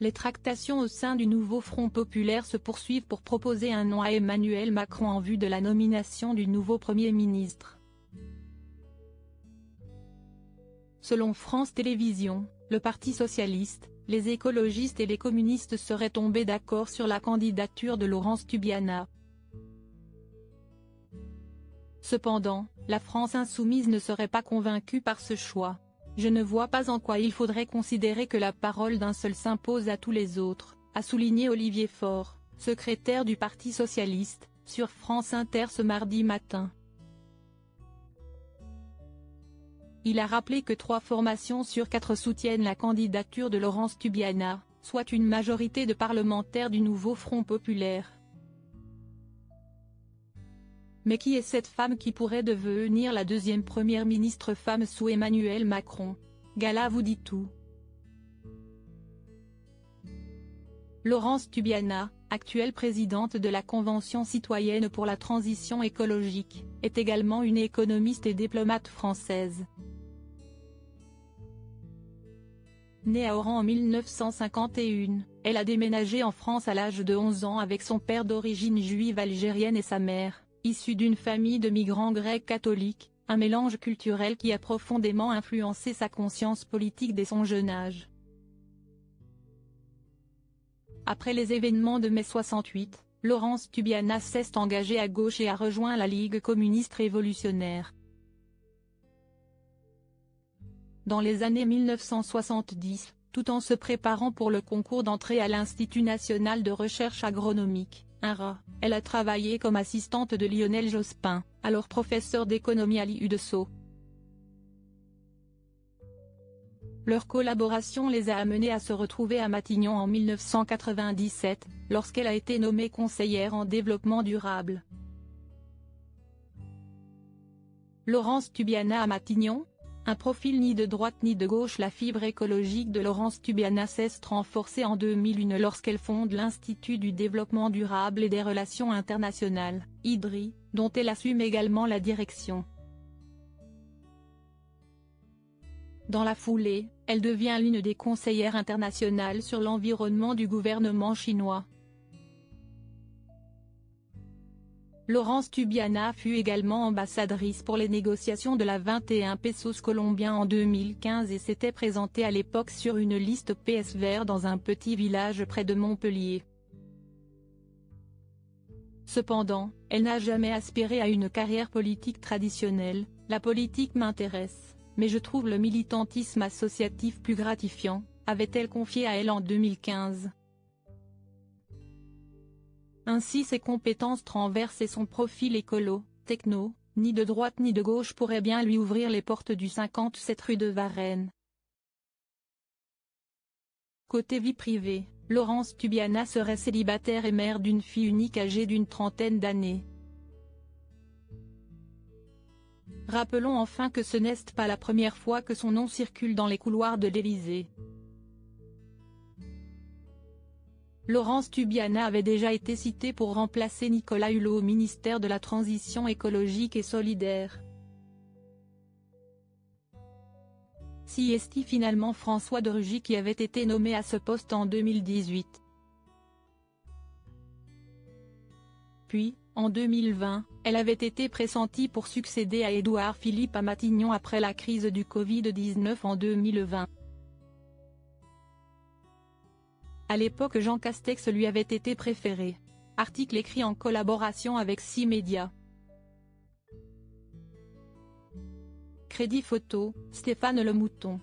Les tractations au sein du nouveau Front populaire se poursuivent pour proposer un nom à Emmanuel Macron en vue de la nomination du nouveau Premier ministre. Selon France Télévisions, le Parti socialiste, les écologistes et les communistes seraient tombés d'accord sur la candidature de Laurence Tubiana. Cependant, la France insoumise ne serait pas convaincue par ce choix. Je ne vois pas en quoi il faudrait considérer que la parole d'un seul s'impose à tous les autres, a souligné Olivier Faure, secrétaire du Parti socialiste, sur France Inter ce mardi matin. Il a rappelé que 3 formations sur 4 soutiennent la candidature de Laurence Tubiana, soit une majorité de parlementaires du nouveau Front populaire. Mais qui est cette femme qui pourrait devenir la deuxième première ministre femme sous Emmanuel Macron? Gala vous dit tout. Laurence Tubiana, actuelle présidente de la Convention citoyenne pour la transition écologique, est également une économiste et diplomate française. Née à Oran en 1951, elle a déménagé en France à l'âge de 11 ans avec son père d'origine juive algérienne et sa mère, issue d'une famille de migrants grecs catholiques, un mélange culturel qui a profondément influencé sa conscience politique dès son jeune âge. Après les événements de mai 68, Laurence Tubiana s'est engagée à gauche et a rejoint la Ligue communiste révolutionnaire. Dans les années 1970, tout en se préparant pour le concours d'entrée à l'Institut national de recherche agronomique, INRA, elle a travaillé comme assistante de Lionel Jospin, alors professeur d'économie à l'IU de Sceaux. Leur collaboration les a amenés à se retrouver à Matignon en 1997, lorsqu'elle a été nommée conseillère en développement durable. Laurence Tubiana à Matignon? Un profil ni de droite ni de gauche. La fibre écologique de Laurence Tubiana s'est renforcée en 2001 lorsqu'elle fonde l'Institut du développement durable et des relations internationales, IDRI, dont elle assume également la direction. Dans la foulée, elle devient l'une des conseillères internationales sur l'environnement du gouvernement chinois. Laurence Tubiana fut également ambassadrice pour les négociations de la 21 pesos colombiens en 2015 et s'était présentée à l'époque sur une liste PS Vert dans un petit village près de Montpellier. Cependant, elle n'a jamais aspiré à une carrière politique traditionnelle. La politique m'intéresse, mais je trouve le militantisme associatif plus gratifiant, avait-elle confié à Elle en 2015. Ainsi ses compétences transverses et son profil écolo, techno, ni de droite ni de gauche pourraient bien lui ouvrir les portes du 57 rue de Varennes. Côté vie privée, Laurence Tubiana serait célibataire et mère d'une fille unique âgée d'une trentaine d'années. Rappelons enfin que ce n'est pas la première fois que son nom circule dans les couloirs de l'Élysée. Laurence Tubiana avait déjà été citée pour remplacer Nicolas Hulot au ministère de la Transition écologique et solidaire. Si est finalement François de Rugy qui avait été nommé à ce poste en 2018. Puis, en 2020, elle avait été pressentie pour succéder à Édouard Philippe à Matignon après la crise du Covid-19 en 2020. À l'époque Jean Castex lui avait été préféré. Article écrit en collaboration avec 6 médias. Crédit photo, Stéphane Le Mouton.